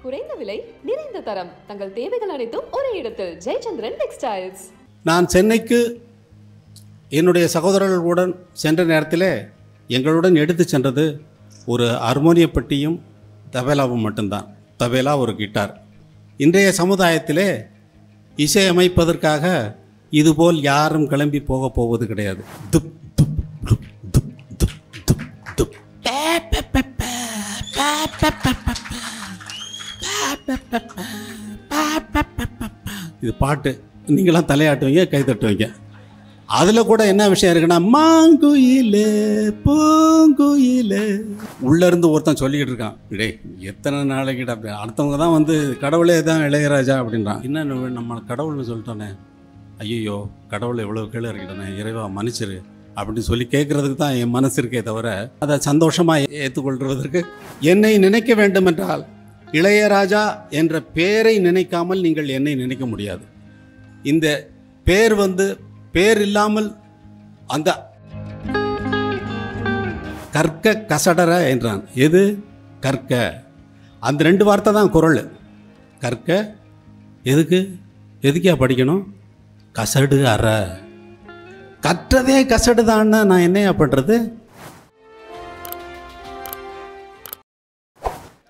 குறைந்த விலை, நிறைந்த தரம். தங்கள் தேவைகள் அனைத்தும் ஒரே இடத்தில். ஜெயச்சந்திரன் டெக்ஸ்டைல்ஸ். நான் சென்னைக்கு என்னுடைய சகோதரர்களுடன் சென்ற நேரத்தில் எங்களுடன் எடுத்து சென்றது ஒரு ஹார்மோனிய பெட்டியும் தபேலாவும் மட்டும்தான். தபேலா, ஒரு கிட்டார். இன்றைய சமுதாயத்திலே இசையமைப்பதற்காக இதுபோல் யாரும் கிளம்பி போவது கிடையாது. துப் துப் துப் துப் துப் துப் துப். இது பாட்டு. நீங்களாம் தலையாட்டுவீங்க, கை தட்டுவீங்க. அதில் கூட என்ன விஷயம் இருக்குன்னா, மாங்குயிலே பூங்குயிலே உள்ளேருந்து ஒருத்தன் சொல்லிக்கிட்டு இருக்கான், டே எத்தனை நாளைக்கிட்ட அப்படி. அடுத்தவங்க தான் வந்து கடவுளே தான் இளையராஜா அப்படின்றான். என்ன நம்ம கடவுள்னு சொல்லிட்டோன்னே, ஐயோ கடவுளை எவ்வளோ கீழே இருக்கிட்டோன்னே, இறைவா மன்னிச்சிரு அப்படின்னு சொல்லி கேட்குறதுக்கு தான் என் மனசு இருக்கே தவிர அதை சந்தோஷமாக ஏற்றுக்கொள்வதற்கு. என்னை நினைக்க வேண்டும் என்றால் இளையராஜா என்ற பேரை நினைக்காமல் நீங்கள் என்னை நினைக்க முடியாது. இந்த பேர் வந்து பேர் இல்லாமல் அந்த கற்க கசடர என்றான். எது கற்க? அந்த ரெண்டு வார்த்தை தான் குறள். கற்க எதுக்கே படிக்கணும்? கசடு அற. கற்றதே கசடு தான்னா நான் என்னையா பண்ணுறது?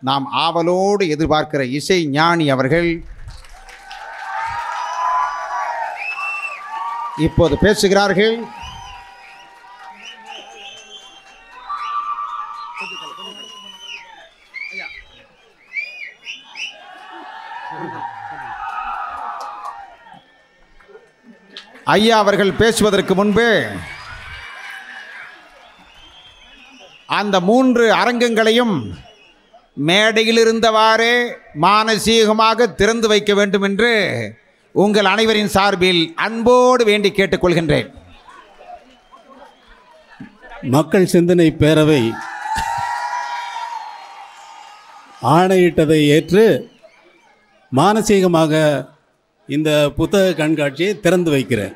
நாம் ஆவலோடு எதிர்பார்க்கிற இசை ஞானி அவர்கள் இப்போது பேசுகிறார்கள். ஐயா அவர்கள் பேசுவதற்கு முன்பு அந்த 3 அரங்கங்களையும் மேடையில் இருந்தவாறே மானசீகமாக திறந்து வைக்க வேண்டும் என்று உங்கள் அனைவரின் சார்பில் அன்போடு வேண்டி கேட்டுக்கொள்கின்றேன். மக்கள் சிந்தனை பேரவை ஆணையிட்டதை ஏற்று மானசீகமாக இந்த புத்தக கண்காட்சியை திறந்து வைக்கிறேன்.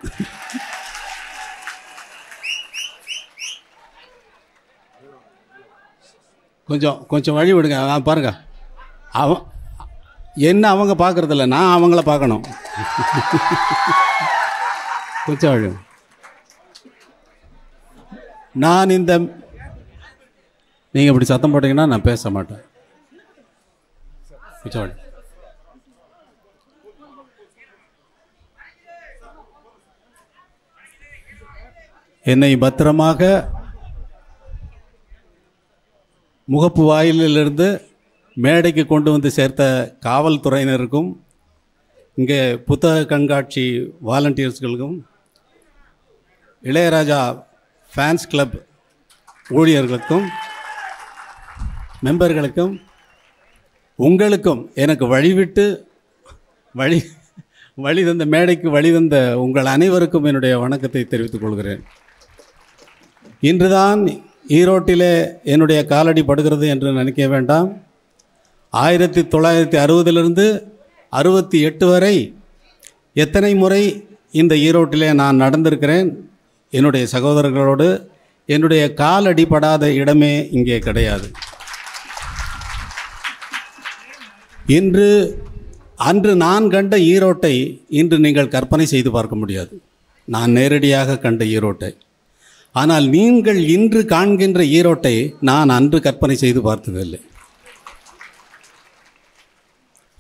கொஞ்சம் வழி விடுங்க. பாருங்க, என்ன அவங்க பார்க்கறதில்ல, நான் அவங்கள பார்க்கணும். கொஞ்சம் வழி. நான் நீங்கள் இப்படி சத்தம் போட்டீங்கன்னா நான் பேச மாட்டேன். கொஞ்சம் வழி. என்னை பத்திரமாக முகப்பு வாயிலிருந்து மேடைக்கு கொண்டு வந்து சேர்த்த காவல்துறையினருக்கும், இங்கே புத்தக கண்காட்சி வாலண்டியர்ஸ்களுக்கும், இளையராஜா ஃபேன்ஸ் கிளப் ஊழியர்களுக்கும், மெம்பர்களுக்கும், உங்களுக்கும் எனக்கு வழி தந்த மேடைக்கு வழி தந்த உங்கள் அனைவருக்கும் என்னுடைய வணக்கத்தை தெரிவித்துக் கொள்கிறேன். இன்றுதான் ஈரோட்டிலே என்னுடைய காலடி படுகிறது என்று நினைக்க வேண்டாம். 1960 68 வரை எத்தனை முறை இந்த ஈரோட்டிலே நான் நடந்திருக்கிறேன். என்னுடைய சகோதரர்களோடு என்னுடைய காலடி படாத இடமே இங்கே கிடையாது. அன்று நான் கண்ட ஈரோட்டை இன்று நீங்கள் கற்பனை செய்து பார்க்க முடியாது. நான் நேரடியாக கண்ட ஈரோட்டை. ஆனால் நீங்கள் இன்று காண்கின்ற ஈரோட்டை நான் அன்று கற்பனை செய்து பார்த்ததில்லை.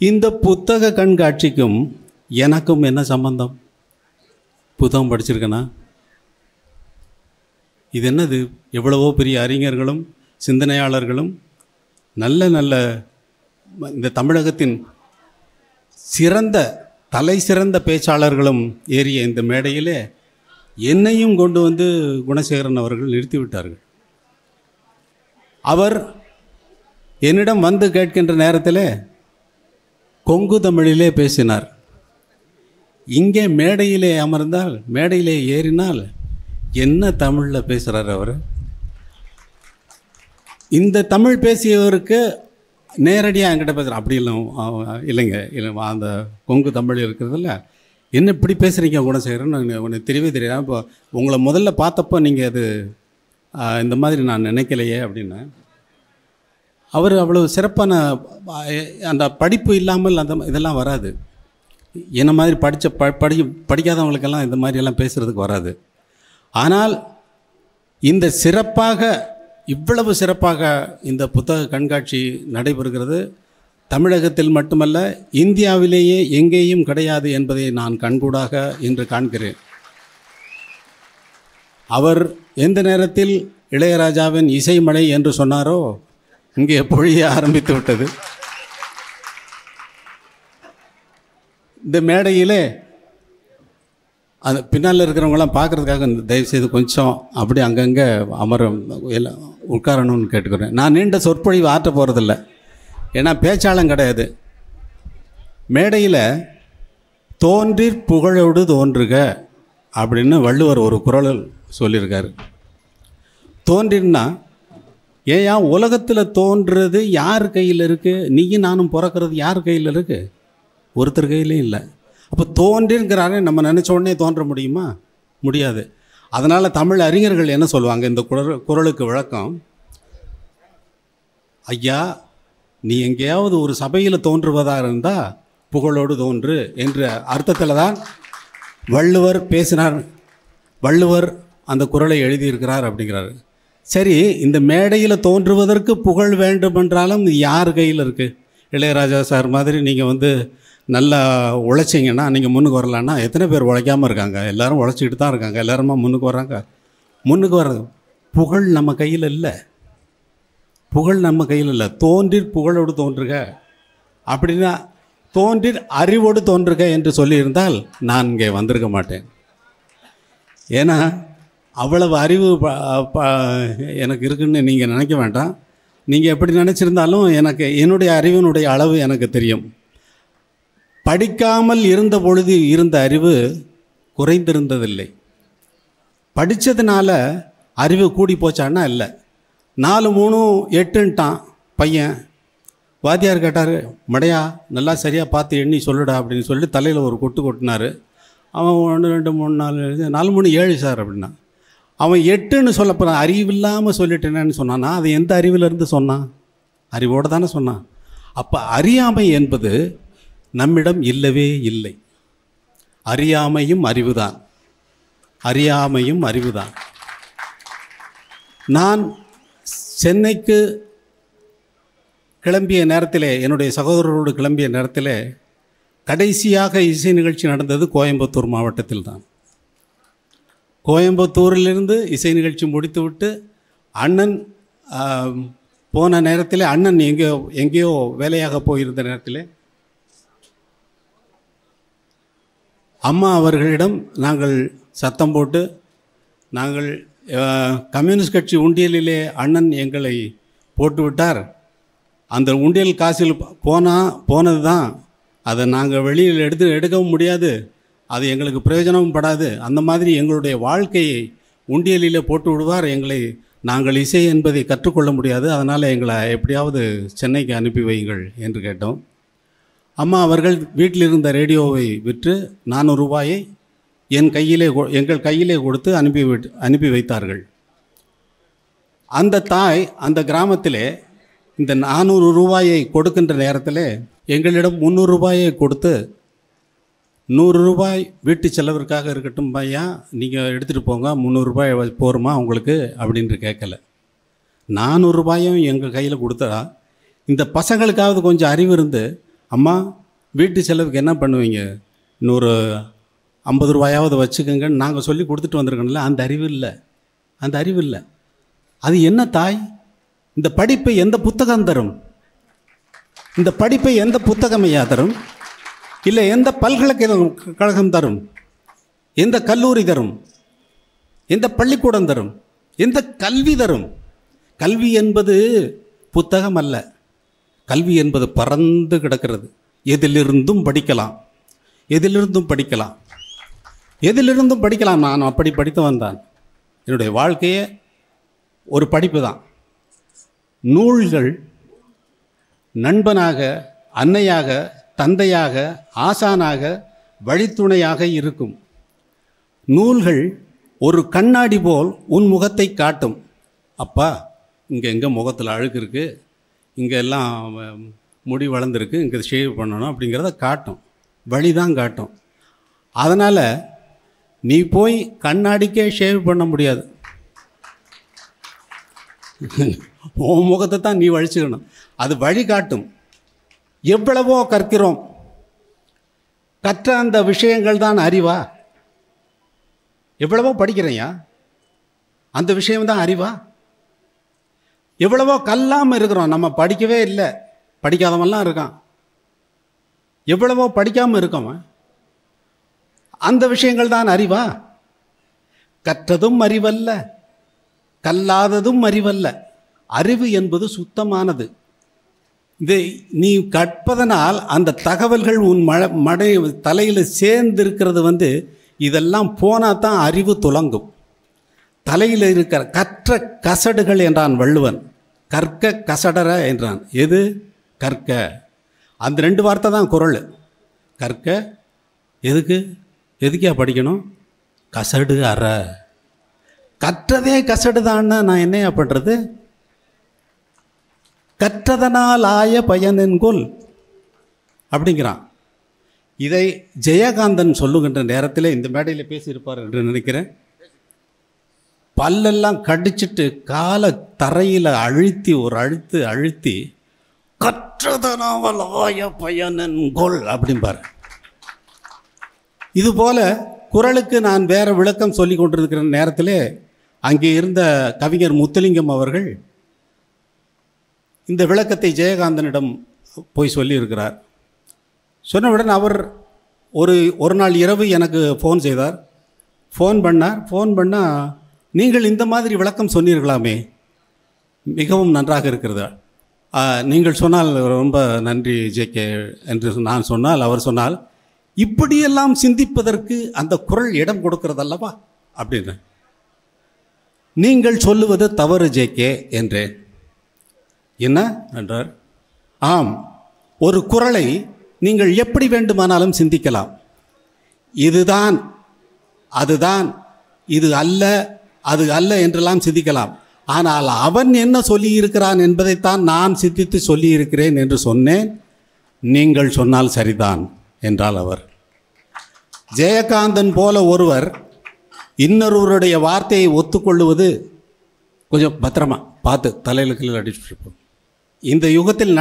இந்த புத்தக கண்காட்சிக்கும் எனக்கும் என்ன சம்பந்தம்? புத்தகம் படிச்சிருக்கேனா? இது என்னது? எவ்வளவோ பெரிய அறிஞர்களும் சிந்தனையாளர்களும் நல்ல இந்த தமிழகத்தின் தலை சிறந்த பேச்சாளர்களும் ஏறிய இந்த மேடையிலே என்னையும் கொண்டு வந்து குணசேகரன் அவர்கள் நிறுத்திவிட்டார்கள். அவர் என்னிடம் வந்து கேட்கின்ற நேரத்தில் கொங்கு தமிழிலே பேசினார். இங்கே மேடையிலே அமர்ந்தால், மேடையிலே ஏறினால் என்ன தமிழில் பேசுகிறார் அவர்? இந்த தமிழ் பேசியவருக்கு நேரடியாக என்கிட்ட பேசுகிறேன். அப்படி இல்லைங்க, அந்த கொங்கு தமிழ் இருக்கிறதில்ல, என்ன இப்படி பேசுகிறீங்க குணசேகரன், உனக்கு தெரியவே தெரியாது. இப்போ உங்களை முதல்ல பார்த்தப்போ நீங்கள் அது இந்த மாதிரி நான் நினைக்கலையே அப்படின்னு. அவர் அவ்வளோ சிறப்பான அந்த படிப்பு இல்லாமல் அந்த இதெல்லாம் வராது. என்ன மாதிரி படிக்காதவங்களுக்கெல்லாம் இந்த மாதிரியெல்லாம் பேசுகிறதுக்கு வராது. ஆனால் இந்த சிறப்பாக, இவ்வளவு சிறப்பாக இந்த புத்தக கண்காட்சி நடைபெறுகிறது தமிழகத்தில் மட்டுமல்ல, இந்தியாவிலேயே எங்கேயும் கிடையாது என்பதை நான் கண்கூடாக இன்று காண்கிறேன். அவர் எந்த நேரத்தில் இளையராஜாவின் இசைமழை என்று சொன்னாரோ இங்கே பொழிய ஆரம்பித்து விட்டது. இந்த மேடையிலே அது பின்னால் இருக்கிறவங்களாம் பார்க்குறதுக்காக தயவுசெய்து கொஞ்சம் அப்படி அங்கங்கே எல்லாம் உட்காரணும்னு கேட்டுக்கிறேன். நான் நீண்ட சொற்பொழிவு ஆற்ற போகிறதில்ல, ஏன்னா பேச்சாளம் கிடையாது. மேடையில் தோன்றிற் புகழோடு தோன்றுக அப்படின்னு வள்ளுவர் ஒரு குறள் சொல்லியிருக்காரு. தோன்றின்னா ஏயா உலகத்தில் தோன்றுறது யார் கையில் இருக்குது? நீயும் நானும் பிறக்கிறது யார் கையில் இருக்குது? ஒருத்தர் கையிலையும் இல்லை. அப்போ தோன்றின்கிறாரே, நம்ம நினச்ச உடனே தோன்ற முடியுமா? முடியாது. அதனால் தமிழ் அறிஞர்கள் என்ன சொல்லுவாங்க இந்த குறளுக்கு விளக்கம்? ஐயா, நீ எங்கேயாவது ஒரு சபையில் தோன்றுவதாக இருந்தால் புகழோடு தோன்று என்ற அர்த்தத்தில் தான் வள்ளுவர் பேசினார். வள்ளுவர் அந்த குறளை எழுதியிருக்கிறார் அப்படிங்கிறாரு. சரி, இந்த மேடையில் தோன்றுவதற்கு புகழ் வேண்டுமென்றாலும் யார் கையில் இருக்குது? இளையராஜா சார் மாதிரி நீங்கள் நல்லா உழைச்சிங்கன்னா நீங்கள் முன்னுக்கு வரலான்னா எத்தனை பேர் உழைக்காமல் இருக்காங்க? எல்லோரும் உழைச்சிக்கிட்டு தான் இருக்காங்க. எல்லாருமா முன்னுக்கு வர்றாங்க. முன்னுக்கு வர்றது புகழ் நம்ம கையில் இல்லை. புகழ் நம்ம கையில் இல்லை. தோன்றிற் புகழோடு தோன்றுக அப்படின்னா தோன்றிற் அறிவோடு தோன்றுக என்று சொல்லியிருந்தால் நான் இங்கே வந்திருக்க மாட்டேன். ஏன்னா அவ்வளவு அறிவு எனக்கு இருக்குன்னு நீங்கள் நினைக்க வேண்டாம். நீங்கள் எப்படி நினச்சிருந்தாலும் எனக்கு என்னுடைய அறிவினுடைய அளவு எனக்கு தெரியும். படிக்காமல் இருந்த பொழுது இருந்த அறிவு குறைந்திருந்ததில்லை. படித்ததுனால அறிவு கூடி போச்சான்னா இல்லை. 4 3 8ன்ட்டான் பையன். வாத்தியார் கேட்டார், மடையா நல்லா சரியாக பார்த்து எண்ணி சொல்லுடா அப்படின்னு சொல்லி தலையில் ஒரு கொட்டு கொட்டினார். அவன் 1 2 3 4 4 3 7 சார் அப்படின்னா. அவன் 8ன்னு சொல்லப்போகிறான். அறிவில்லாமல் சொல்லிட்டேனேன்னு சொன்னான்னா அது எந்த அறிவிலிருந்து சொன்னான்? அறிவோடு தானே சொன்னான். அப்போ அறியாமை என்பது நம்மிடம் இல்லவே இல்லை. அறியாமையும் அறிவுதான். அறியாமையும் அறிவுதான். நான் சென்னைக்கு கிளம்பிய நேரத்தில், என்னுடைய சகோதரரோடு கிளம்பிய நேரத்தில் கடைசியாக இசை நிகழ்ச்சி நடந்தது கோயம்புத்தூர் மாவட்டத்தில் தான். கோயம்புத்தூரிலிருந்து இசை நிகழ்ச்சி முடித்துவிட்டு அண்ணன் போன நேரத்தில், அண்ணன் எங்கேயோ வேலையாக போயிருந்த நேரத்தில் அம்மா அவர்களிடம் நாங்கள் சத்தம் போட்டு, நாங்கள் கம்யூனிஸ்ட் கட்சி உண்டியலிலே அண்ணன் எங்களை போட்டுவிட்டார், அந்த உண்டியல் காசில் போனது தான், அதை நாங்கள் வெளியில் எடுக்கவும் முடியாது, அது எங்களுக்கு பிரயோஜனமும் படாது, அந்த மாதிரி எங்களுடைய வாழ்க்கையை உண்டியலிலே போட்டு விடுவார், நாங்கள் இசை என்பதை கற்றுக்கொள்ள முடியாது, அதனால் எங்களை எப்படியாவது சென்னைக்கு அனுப்பி வையுங்கள் என்று கேட்டோம். அம்மா அவர்கள் வீட்டில் இருந்த ரேடியோவை விற்று 400 ரூபாயை எங்கள் கையிலே கொடுத்து அனுப்பி வைத்தார்கள். அந்த தாய் அந்த கிராமத்திலே இந்த 400 ரூபாயை கொடுக்கின்ற நேரத்தில் எங்களிடம் 300 ரூபாயை கொடுத்து, 100 ரூபாய் வீட்டு செலவிற்காக இருக்கட்டும் பையா, நீங்கள் எடுத்துகிட்டு போங்க, 300 ரூபாய் போருமா உங்களுக்கு அப்படின்னு கேட்கல. 400 ரூபாயும் எங்கள் கையில் கொடுத்தா இந்த பசங்களுக்காவது கொஞ்சம் அறிவு இருந்து, அம்மா வீட்டு செலவுக்கு என்ன பண்ணுவீங்க, 150 ரூபாயாவது வச்சுக்கோங்கன்னு நாங்கள் சொல்லி கொடுத்துட்டு வந்திருக்கோம்ல. அந்த அறிவு இல்லை. அந்த அறிவு இல்லை. அது என்ன தாய்? இந்த படிப்பை எந்த புத்தகம் தரும்? இந்த படிப்பை எந்த புத்தகம் ஐயா தரும்? இல்லை எந்த பல்கலைக்கழகம் தரும்? எந்த கல்லூரி தரும்? எந்த பள்ளிக்கூடம் தரும்? எந்த கல்வி தரும்? கல்வி என்பது புத்தகம் அல்ல. கல்வி என்பது பறந்து கிடக்கிறது. எதிலிருந்தும் படிக்கலாம், எதிலிருந்தும் படிக்கலாம், எதிலிருந்தும் படிக்கலாம். நான் அப்படி படித்து வந்தான். என்னுடைய வாழ்க்கையே ஒரு படிப்பு தான். நூல்கள் நண்பனாக, அன்னையாக, தந்தையாக, ஆசானாக, வழித்துணையாக இருக்கும். நூல்கள் ஒரு கண்ணாடி போல் உன் முகத்தை காட்டும். அப்பா, இங்கே எங்கே முகத்தில் அழுக்கு இருக்குது, இங்கே எல்லாம் முடி வளர்ந்துருக்கு, இங்கே ஷேவ் பண்ணணும் அப்படிங்கிறத காட்டும், வழி தான் காட்டும். அதனால் நீ போய் கண்ணாடிக்கே ஷேவ் பண்ண முடியாது. உன் முகத்தை தான் நீ வழிச்சுக்கணும். அது வழி காட்டும். எவ்வளவோ கற்கிறோம், கற்ற அந்த விஷயங்கள் தான் அறிவா? எவ்வளவோ படிக்கிறையா, அந்த விஷயம்தான் அறிவா? எவ்வளவோ கல்லாமல் இருக்கிறோம், நம்ம படிக்கவே இல்லை, படிக்காதவன்லாம் இருக்கான். எவ்வளவோ படிக்காமல் இருக்கவன், அந்த விஷயங்கள் தான் அறிவா? கற்றதும் அறிவல்ல, கல்லாததும் அறிவல்ல. அறிவு என்பது சுத்தமானது. இது நீ கற்பதனால் அந்த தகவல்கள் உன் மடை தலையில் சேர்ந்திருக்கிறது. இதெல்லாம் போனால் தான் அறிவு துலங்கும். தலையில் இருக்கிற கற்ற கசடுகள் என்றான் வள்ளுவன், கற்க கசடர என்றான். எது கற்க? அந்த 2 வார்த்தை தான் குறள். கற்க எதுக்கே படிக்கணும்? கசடு அற. கற்றதே கசடு தான்னா நான் என்னையா பண்ணுறது? கற்றதனால் ஆய பயனென்கொல் அப்படிங்கிறான். இதை ஜெயகாந்தன் சொல்லுகின்ற நேரத்தில் இந்த மேடையில் பேசியிருப்பார் என்று நினைக்கிறேன். பல்லெல்லாம் கடிச்சிட்டு காலை தரையில் அழுத்தி ஒரு அழுத்தி கற்றதனால் ஆய பயனென்கொல் அப்படிம்பார். இதுபோல குறளுக்கு நான் வேறு விளக்கம் சொல்லி கொண்டிருக்கிற நேரத்தில் அங்கே இருந்த கவிஞர் முத்துலிங்கம் அவர்கள் இந்த விளக்கத்தை ஜெயகாந்தனிடம் போய் சொல்லியிருக்கிறார். சொன்னவுடன் அவர் ஒரு நாள் இரவு எனக்கு ஃபோன் செய்தார். ஃபோன் பண்ணால் நீங்கள் இந்த மாதிரி விளக்கம் சொன்னீர்களாமே, மிகவும் நன்றாக இருக்கிறதா? நீங்கள் சொன்னால் ரொம்ப நன்றி ஜேகே என்று நான் சொன்னால், அவர் சொன்னால் இப்படியெல்லாம் சிந்திப்பதற்கு அந்த குறள் இடம் கொடுக்கிறதல்லவா அப்படின்னு. நீங்கள் சொல்லுவது தவறு ஜேகே என்றேன். என்ன என்றார்? ஆம், ஒரு குறளை நீங்கள் எப்படி வேண்டுமானாலும் சிந்திக்கலாம். இதுதான், அதுதான், இது அல்ல, அது அல்ல என்றெல்லாம் சிந்திக்கலாம். ஆனால் அவன் என்ன சொல்லியிருக்கிறான் என்பதைத்தான் நான் சிந்தித்து சொல்லியிருக்கிறேன் என்று சொன்னேன். நீங்கள் சொன்னால் சரிதான் என்றால் அவர். ஜெயகாந்தன் போல ஒருவர் இன்னொருவருடைய வார்த்தையை ஒத்துக்கொள்ளுவது கொஞ்சம் பத்திரமா பார்த்து தலையில் கீழே அடிச்சுட்டு. இந்த யுகத்தில்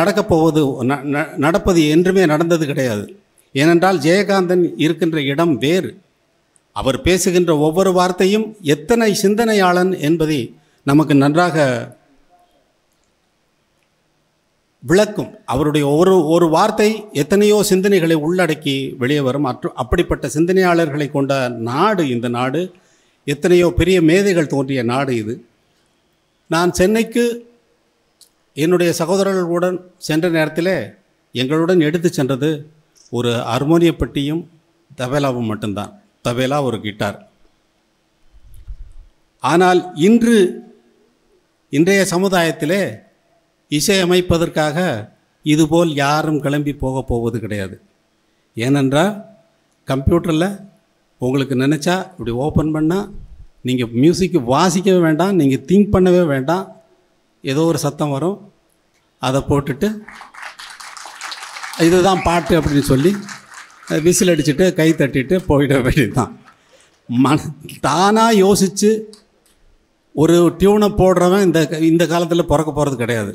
நடப்பது என்றுமே நடந்தது கிடையாது. ஏனென்றால் ஜெயகாந்தன் இருக்கின்ற இடம் வேறு. அவர் பேசுகின்ற ஒவ்வொரு வார்த்தையும் எத்தனை சிந்தனையாளன் என்பதை நமக்கு நன்றாக விளக்கும். அவருடைய ஒரு வார்த்தை எத்தனையோ சிந்தனைகளை உள்ளடக்கி வெளியே வரும். அப்படிப்பட்ட சிந்தனையாளர்களை கொண்ட நாடு இந்த நாடு. எத்தனையோ பெரிய மேதைகள் தோன்றிய நாடு இது. நான் சென்னைக்கு என்னுடைய சகோதரர்களுடன் சென்ற நேரத்தில் எங்களுடன் எடுத்து சென்றது ஒரு ஹார்மோனிய பெட்டியும் தபேலாவும் மட்டும்தான். தபேலா, ஒரு கிட்டார். ஆனால் இன்றைய சமுதாயத்திலே இசையமைப்பதற்காக இதுபோல் யாரும் கிளம்பி போவது கிடையாது. ஏனென்றால் கம்ப்யூட்டரில் உங்களுக்கு நினச்சா இப்படி ஓப்பன் பண்ணால் நீங்கள் மியூசிக்கு வாசிக்கவே வேண்டாம், நீங்கள் திங்க் பண்ணவே வேண்டாம், ஏதோ ஒரு சத்தம் வரும், அதை போட்டுட்டு இதுதான் பாட்டு அப்படின்னு சொல்லி விசில் அடிச்சுட்டு கை தட்டிட்டு போயிட வேண்டியது தான். தானாக யோசித்து ஒரு டியூனை போடுறவன் இந்த காலத்தில் பிறக்க போகிறது கிடையாது.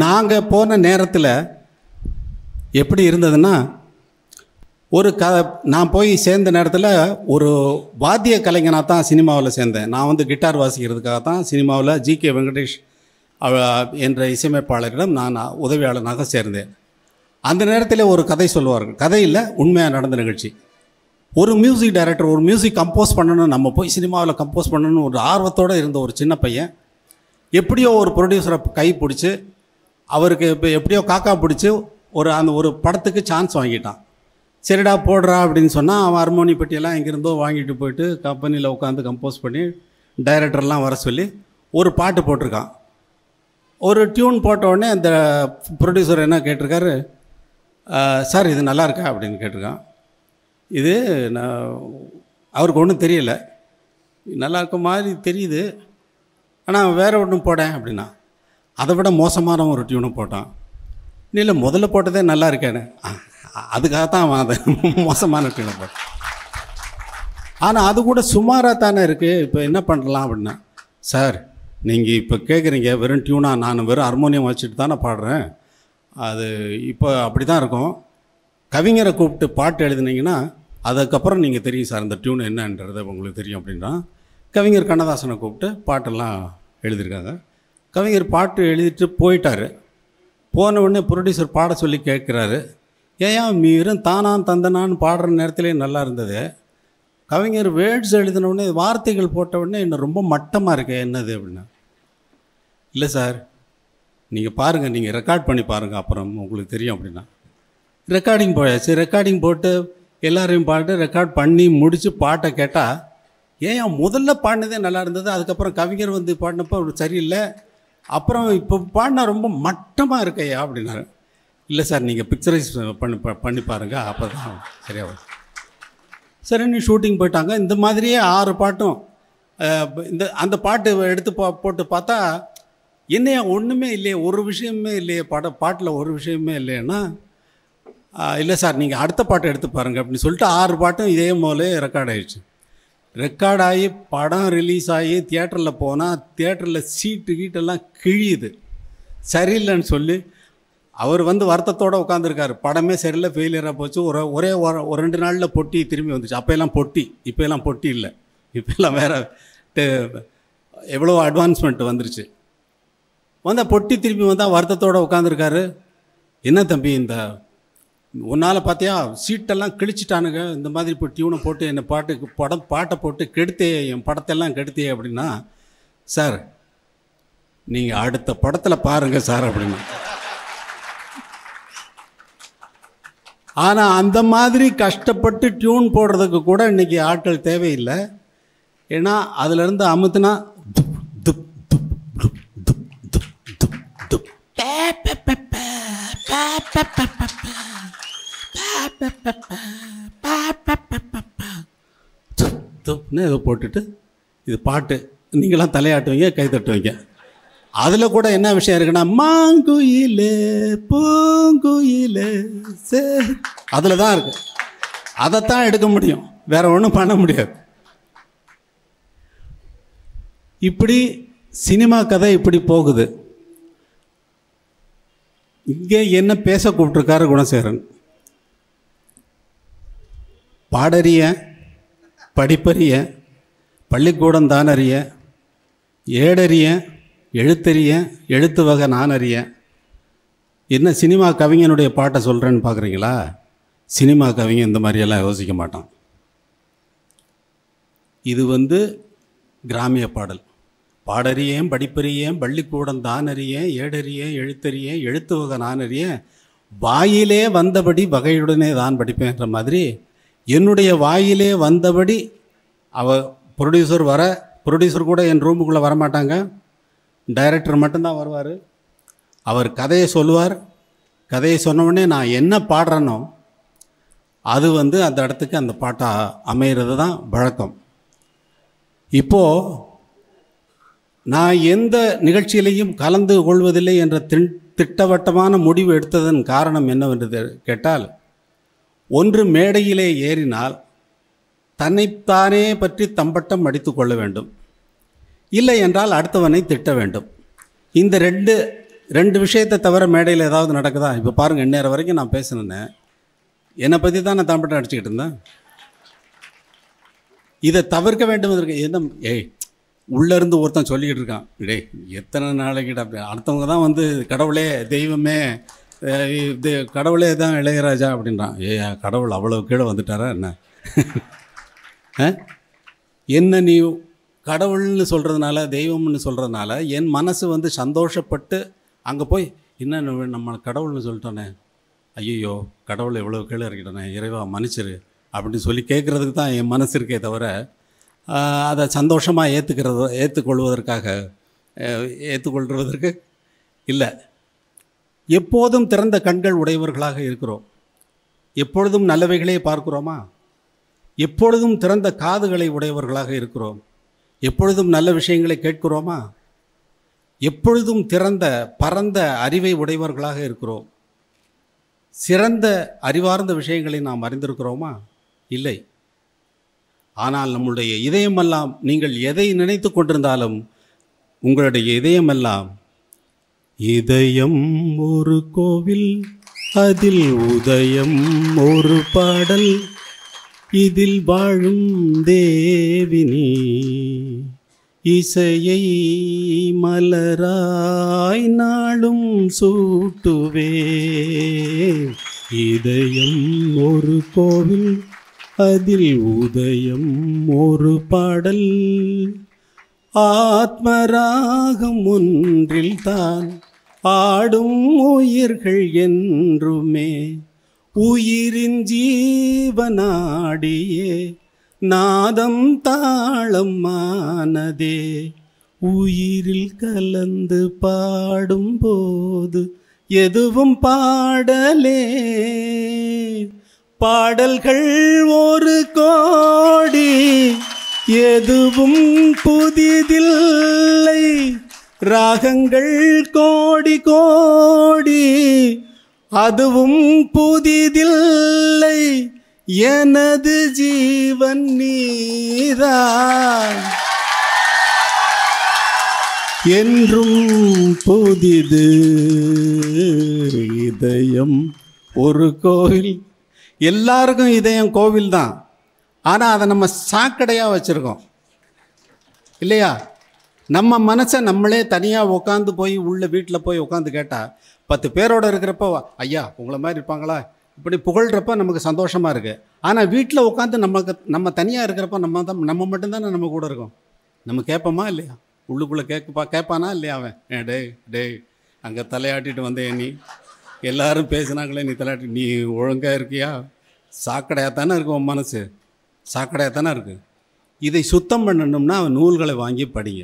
நாங்கள் போன நேரத்தில் எப்படி இருந்ததுன்னா, நான் போய் சேர்ந்த நேரத்தில் ஒரு வாத்திய கலைஞனாக தான் சினிமாவில் சேர்ந்தேன். நான் கிட்டார் வாசிக்கிறதுக்காக தான் சினிமாவில் ஜி.கே. வெங்கடேஷ் என்ற இசையமைப்பாளரிடம் நான் உதவியாளனாக சேர்ந்தேன். அந்த நேரத்தில் ஒரு கதை சொல்லுவார்கள். கதையில் உண்மையாக நடந்த நிகழ்ச்சி. ஒரு மியூசிக் டைரக்டர் ஒரு மியூசிக் கம்போஸ் பண்ணணும், நம்ம போய் சினிமாவில் கம்போஸ் பண்ணணும்னு ஒரு ஆர்வத்தோடு இருந்த ஒரு சின்ன பையன் எப்படியோ ஒரு ப்ரொடியூசரை கை பிடிச்சி, அவருக்கு இப்போ எப்படியோ காக்கா பிடிச்சி ஒரு படத்துக்கு சான்ஸ் வாங்கிட்டான். சரிடா போடுறா அப்படின்னு சொன்னால், அவன் ஹார்மோனி பெட்டியெல்லாம் எங்கேருந்தோ வாங்கிட்டு போயிட்டு கம்பெனியில் உட்காந்து கம்போஸ் பண்ணி டைரக்டர்லாம் வர சொல்லி ஒரு பாட்டு போட்டிருக்கான். ஒரு டியூன் போட்ட உடனே அந்த ப்ரொடியூசர் என்ன கேட்டிருக்காரு, சார் இது நல்லா இருக்கா அப்படின்னு கேட்டிருக்கான். இது அவருக்கு ஒன்றும் தெரியல. நல்லா இருக்க மாதிரி தெரியுது, ஆனால் வேறு ஒன்றும் போடேன் அப்படின்னா. அதை விட மோசமான ஒரு டியூனை போட்டான். இல்லை முதல்ல போட்டதே நல்லா இருக்கேன்னு, அதுக்காகத்தான் அவன் அதை மோசமான டியூனை போட்டான். ஆனால் அது கூட சுமாராக தானே இருக்குது, இப்போ என்ன பண்ணலாம் அப்படின்னா, சார் நீங்கள் இப்போ கேட்குறீங்க வெறும் டியூனாக, நான் வெறும் ஹார்மோனியம் வச்சுட்டு தானே பாடுறேன், அது இப்போ அப்படி தான் இருக்கும். கவிஞரை கூப்பிட்டு பாட்டு எழுதுனீங்கன்னா அதுக்கப்புறம் நீங்கள் தெரியும் சார் அந்த டியூன் என்னன்றது உங்களுக்கு தெரியும் அப்படின்னா. கவிஞர் கண்ணதாசனை கூப்பிட்டு பாட்டெல்லாம் எழுதியிருக்காங்க. கவிஞர் பாட்டு எழுதிட்டு போயிட்டார். போன உடனே ப்ரொடியூசர் பாட சொல்லி கேட்குறாரு, ஏன் மீறும் தானான் தந்தனான்னு பாடுற நேரத்துலேயே நல்லா இருந்தது, கவிஞர் வேர்ட்ஸ் எழுதினவுடனே வார்த்தைகள் போட்ட உடனே இன்னும் ரொம்ப மட்டமாக இருக்கு என்னது அப்படின்னா. இல்லை சார் நீங்கள் பாருங்கள், நீங்கள் ரெக்கார்ட் பண்ணி பாருங்கள் அப்புறம் உங்களுக்கு தெரியும் அப்படின்னா. ரெக்கார்டிங் போயாச்சு. ரெக்கார்டிங் போட்டு எல்லாரையும் பாட்டு ரெக்கார்ட் பண்ணி முடித்து பாட்டை கேட்டால், ஏன் முதல்ல பாடினதே நல்லா இருந்தது, அதுக்கப்புறம் கவிஞர் வந்து பாடினப்போ சரியில்லை, அப்புறம் இப்போ பாடினா ரொம்ப மட்டமாக இருக்கையா அப்படின்னாரு. இல்லை சார் நீங்கள் பிக்சரைஸ் பண்ணி பாருங்கள் அப்போ தான் சரியாக. சரின்னு ஷூட்டிங் போயிட்டாங்க. இந்த மாதிரியே 6 பாட்டும் அந்த பாட்டு எடுத்து போட்டு பார்த்தா, என்னையா ஒன்றுமே இல்லையே, ஒரு விஷயமே இல்லையே, பாட்டில் ஒரு விஷயமே இல்லைன்னா, இல்லை சார் நீங்கள் அடுத்த பாட்டை எடுத்து பாருங்கள் அப்படின்னு சொல்லிட்டு 6 பாட்டும் இதே போல ரெக்கார்ட் ஆகிடுச்சு. ரெக்கார்ட் ஆகி படம் ரிலீஸ் ஆகி தியேட்டரில் போனால் தியேட்டரில் கீட்டெல்லாம் கிழியுது. சரியில்லைன்னு சொல்லி அவர் வந்து வருத்தத்தோடு உட்காந்துருக்காரு. படமே சரியில்லை, ஃபெயிலியராக போச்சு. ஒரே 2 நாளில் பொட்டி திரும்பி வந்துச்சு. அப்போல்லாம் பொட்டி, இப்போல்லாம் பொட்டி இல்லை, இப்போல்லாம் வேறு எவ்வளோ அட்வான்ஸ்மெண்ட் வந்துருச்சு. வந்தால் பொட்டி திரும்பி வந்தால் வருத்தத்தோடு உட்காந்துருக்காரு. என்ன தம்பி இந்த உன்னால் பார்த்தியா சீட்டெல்லாம் கிழிச்சிட்டானுங்க, இந்த மாதிரி இப்போ டியூனை போட்டு என்னை பாட்டை போட்டு கெடுத்தே, என் படத்தெல்லாம் கெடுத்தே அப்படின்னா. சார் நீங்கள் அடுத்த படத்தில் பாருங்கள் சார் அப்படின்னா. ஆனால் அந்த மாதிரி கஷ்டப்பட்டு டியூன் போடுறதுக்கு கூட இன்றைக்கி ஆட்கள் தேவையில்லை. ஏன்னா அதிலேருந்து அமுத்துனா துப் துப் துப் துப் துப் துப் துப் துப் துப்னு ஏதோ போட்டுட்டு இது பாட்டு நீங்களாம் தலையாட்டுவீங்க, கை தட்டுவீங்க. அதில் கூட என்ன விஷயம் இருக்குன்னா, மாங்குயிலே பூங்குயிலே அதில் தான் இருக்கு. அதைத்தான் எடுக்க முடியும், வேற ஒன்றும் பண்ண முடியாது. இப்படி சினிமா கதை இப்படி போகுது. இங்கே என்ன பேச கூப்பிட்டுருக்காரு குணசேகரன். பாடறிய, படிப்பறிய, பள்ளிக்கூடம் தான் அறிய, ஏடறிய, எழுத்தறிய, எழுத்து வகை நான் அறிய. என்ன சினிமா கவிஞனுடைய பாட்டை சொல்கிறேன்னு பார்க்குறீங்களா? சினிமா கவிஞன் இந்த மாதிரியெல்லாம் யோசிக்க மாட்டான். இது வந்து கிராமிய பாடல். பாடறியேன், படிப்பறியேன், பள்ளிக்கூடம் தான் அறியேன், ஏடறியேன், எழுத்தறியேன், எழுத்து வகை நான் அறியேன், வாயிலே வந்தபடி வகையுடனே தான் படிப்பேன்ற மாதிரி என்னுடைய வாயிலே வந்தபடி ப்ரொடியூசர் கூட என் ரூமுக்குள்ளே வரமாட்டாங்க, டைரக்டர் மட்டும்தான் வருவார். அவர் கதையை சொல்லுவார். கதையை சொன்னவுடனே நான் என்ன பாடுறேனோ அது வந்து அந்த இடத்துக்கு அந்த பாட்டாக அமைகிறது தான் வழக்கம். இப்போது நான் எந்த நிகழ்ச்சியிலையும் கலந்து கொள்வதில்லை என்ற திட்டவட்டமான முடிவு எடுத்ததன் காரணம் என்னவென்று கேட்டால், ஒன்று மேடையிலே ஏறினால் தன்னைத்தானே பற்றி தம்பட்டம் அடித்து கொள்ள வேண்டும், இல்லை என்றால் அடுத்தவனை திட்ட வேண்டும். இந்த ரெண்டு விஷயத்தை தவிர மேடையில் ஏதாவது நடக்குதா? இப்போ பாருங்கள், இந்நேரம் வரைக்கும் நான் பேசினேன், என்னை பற்றி தான் நான் தம்பட்டம் அடிச்சுக்கிட்டு இருந்தேன். இதை தவிர்க்க வேண்டும். என்ன உள்ளேருந்து ஒருத்தன் சொல்லிக்கிட்டு இருக்கான், டே எத்தனை நாளைக்கிட்ட அப்படி அடுத்தவங்க தான் வந்து கடவுளே தெய்வமே கடவுளே தான் இளையராஜா அப்படின்றான். கடவுள் அவ்வளோ கீழே வந்துட்டாரா என்ன? என்ன நீ கடவுள்னு சொல்கிறதுனால, தெய்வம்னு சொல்கிறதுனால என் மனசு வந்து சந்தோஷப்பட்டு அங்கே போய் என்ன நம்ம கடவுள்னு சொல்லிட்டோன்னே, ஐயோ கடவுளை எவ்வளோ கீழே இறக்கிட்டோன்னே, இறைவா மன்னிச்சிரு அப்படின்னு சொல்லி கேட்குறதுக்கு தான் என் மனசு இருக்கே தவிர அதை சந்தோஷமாக ஏற்றுக்கொள்வதற்கு இல்லை. எப்போதும் திறந்த கண்கள் உடையவர்களாக இருக்கிறோம். எப்பொழுதும் நல்லவைகளே பார்க்கிறோமா? எப்பொழுதும் திறந்த காதுகளை உடையவர்களாக இருக்கிறோம். எப்பொழுதும் நல்ல விஷயங்களை கேட்கிறோமா? எப்பொழுதும் திறந்த பரந்த அறிவை உடையவர்களாக இருக்கிறோம். சிறந்த அறிவார்ந்த விஷயங்களை நாம் அறிந்திருக்கிறோமா? இல்லை. ஆனால் நம்முடைய இதயமெல்லாம், நீங்கள் எதை நினைத்து கொண்டிருந்தாலும் உங்களுடைய இதயமெல்லாம், இதயம் ஒரு கோவில், அதில் உதயம் ஒரு பாடல், இதில் வாழும் தேவினி, இசையை மலராய் நாளும் சூட்டுவே. இதயம் ஒரு கோவில், அதில் உதயம் ஒரு பாடல், ஆத்மராகம் ஒன்றில் தான் ஆடும் உயிர்கள் என்றுமே, உயிரின் ஜீவனாடியே நாதம் தாளம் மானதே. உயிரில் கலந்து பாடும்போது எதுவும் பாடலே. பாடல்கள் ஒரு கோடி, எதுவும் புதிதில்லை. ராகங்கள் கோடி கோடி, அதுவும் புதிதில்லை. எனது ஜீவன் நீதான், என்றும் புதிது. இதயம் ஒரு கோவில். எல்லாருக்கும் இதயம் கோவில் தான். ஆனால் அதை நம்ம சாக்கடையாக வச்சுருக்கோம் இல்லையா? நம்ம மனசை நம்மளே தனியாக உட்காந்து போய் உள்ள வீட்டில் போய் உட்காந்து கேட்டால் 10 பேரோடு இருக்கிறப்போ ஐயா உங்களை மாதிரி இருப்பாங்களா இப்படி புகழ்கிறப்ப நமக்கு சந்தோஷமாக இருக்குது. ஆனால் வீட்டில் உட்காந்து நம்ம தனியாக இருக்கிறப்ப நம்ம மட்டும்தானே நம்ம கூட இருக்கோம். நம்ம கேட்போமா இல்லையா? உள்ளுக்குள்ளே கேட்பானா இல்லையா? அவன் டேய் டேய் அங்கே தலையாட்டிட்டு வந்தேன், நீ எல்லாரும் பேசுனாங்களே, நீ தலையாட்டி, நீ ஒழுங்காக இருக்கியா? சாக்கடையாக தானே இருக்கு உன் மனசு, சாக்கடையாக தானே இருக்குது. இதை சுத்தம் பண்ணணும்னா நூல்களை வாங்கி படிங்க.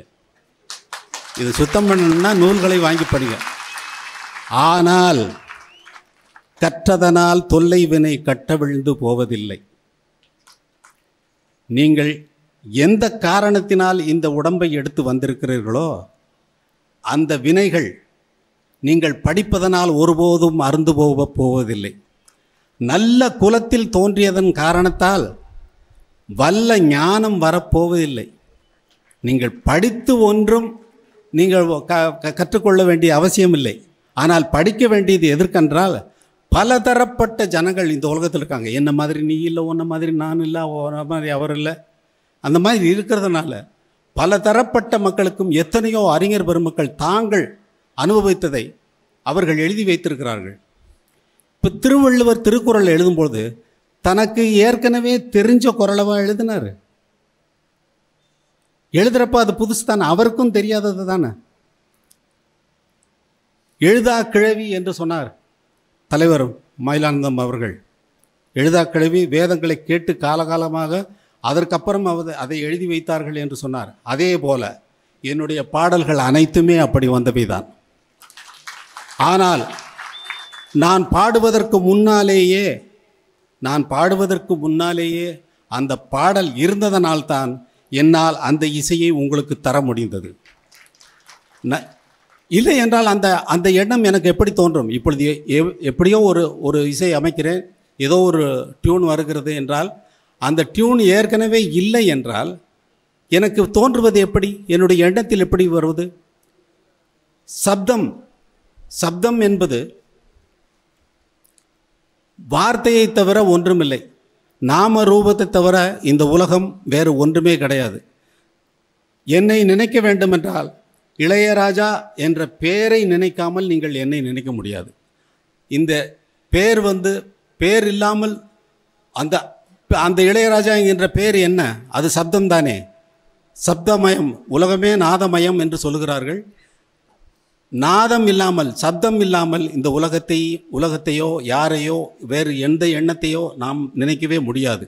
இதை சுத்தம் பண்ணணும்னா நூல்களை வாங்கி படிங்க. ஆனால் கற்றதனால் தொல்லை வினை கட்டவிழ்ந்து போவதில்லை. நீங்கள் எந்த காரணத்தினால் இந்த உடம்பை எடுத்து வந்திருக்கிறீர்களோ அந்த வினைகள் நீங்கள் படிப்பதனால் ஒருபோதும் அருந்து போவதில்லை. நல்ல குலத்தில் தோன்றியதன் காரணத்தால் வல்ல ஞானம் வரப்போவதில்லை. நீங்கள் படித்து ஒன்றும் நீங்கள் கற்றுக்கொள்ள வேண்டிய அவசியம் இல்லை. ஆனால் படிக்க வேண்டியது எதற்கென்றால், பலதரப்பட்ட ஜனங்கள் இந்த உலகத்தில் இருக்காங்க. என்ன மாதிரி நீ இல்லை, உன்ன மாதிரி நான் இல்லை, உன்ன மாதிரி அவர் இல்லை. அந்த மாதிரி இருக்கிறதுனால பல தரப்பட்ட மக்களுக்கும் எத்தனையோ அறிஞர் பெருமக்கள் தாங்கள் அனுபவித்ததை அவர்கள் எழுதி வைத்திருக்கிறார்கள். இப்போ திருவள்ளுவர் திருக்குறள் எழுதும்போது தனக்கு ஏற்கனவே தெரிஞ்ச குறளவா எழுதினார். எழுதுறப்ப அது புதுசு தானே, அவருக்கும் தெரியாதது தானே. எழுதா கிழவி என்று சொன்னார் தலைவர் மயிலானந்தம் அவர்கள். எழுதா கிழவி வேதங்களை கேட்டு காலகாலமாக அதற்கப்புறம் அதை எழுதி வைத்தார்கள் என்று சொன்னார். அதே போல என்னுடைய பாடல்கள் அனைத்துமே அப்படி வந்தவை தான். ஆனால் நான் பாடுவதற்கு முன்னாலேயே அந்த பாடல் இருந்ததனால்தான் என்னால் அந்த இசையை உங்களுக்கு தர முடிந்தது. இல்லை என்றால் அந்த எண்ணம் எனக்கு எப்படி தோன்றும்? இப்பொழுது எப்படியோ ஒரு இசை அமைக்கிறேன், ஏதோ ஒரு டியூன் வருகிறது என்றால் அந்த டியூன் ஏற்கனவே இல்லை என்றால் எனக்கு தோன்றுவது எப்படி? என்னுடைய எண்ணத்தில் எப்படி வருவது? சப்தம் என்பது வார்த்தையை தவிர ஒன்றுமில்லை. நாம ரூபத்தை தவிர இந்த உலகம் வேறு ஒன்றுமே கிடையாது. என்னை நினைக்க வேண்டுமென்றால் இளையராஜா என்ற பெயரை நினைக்காமல் நீங்கள் என்னை நினைக்க முடியாது. இந்த பேர் இல்லாமல் அந்த இளையராஜா என்ற பெயர் என்ன? அது சப்தம் தானே. சப்தமயம், உலகமே நாதமயம் என்று சொல்லுகிறார்கள். நாதம் இல்லாமல், சப்தம் இல்லாமல் இந்த உலகத்தையோ யாரையோ வேறு எந்த எண்ணத்தையோ நாம் நினைக்கவே முடியாது.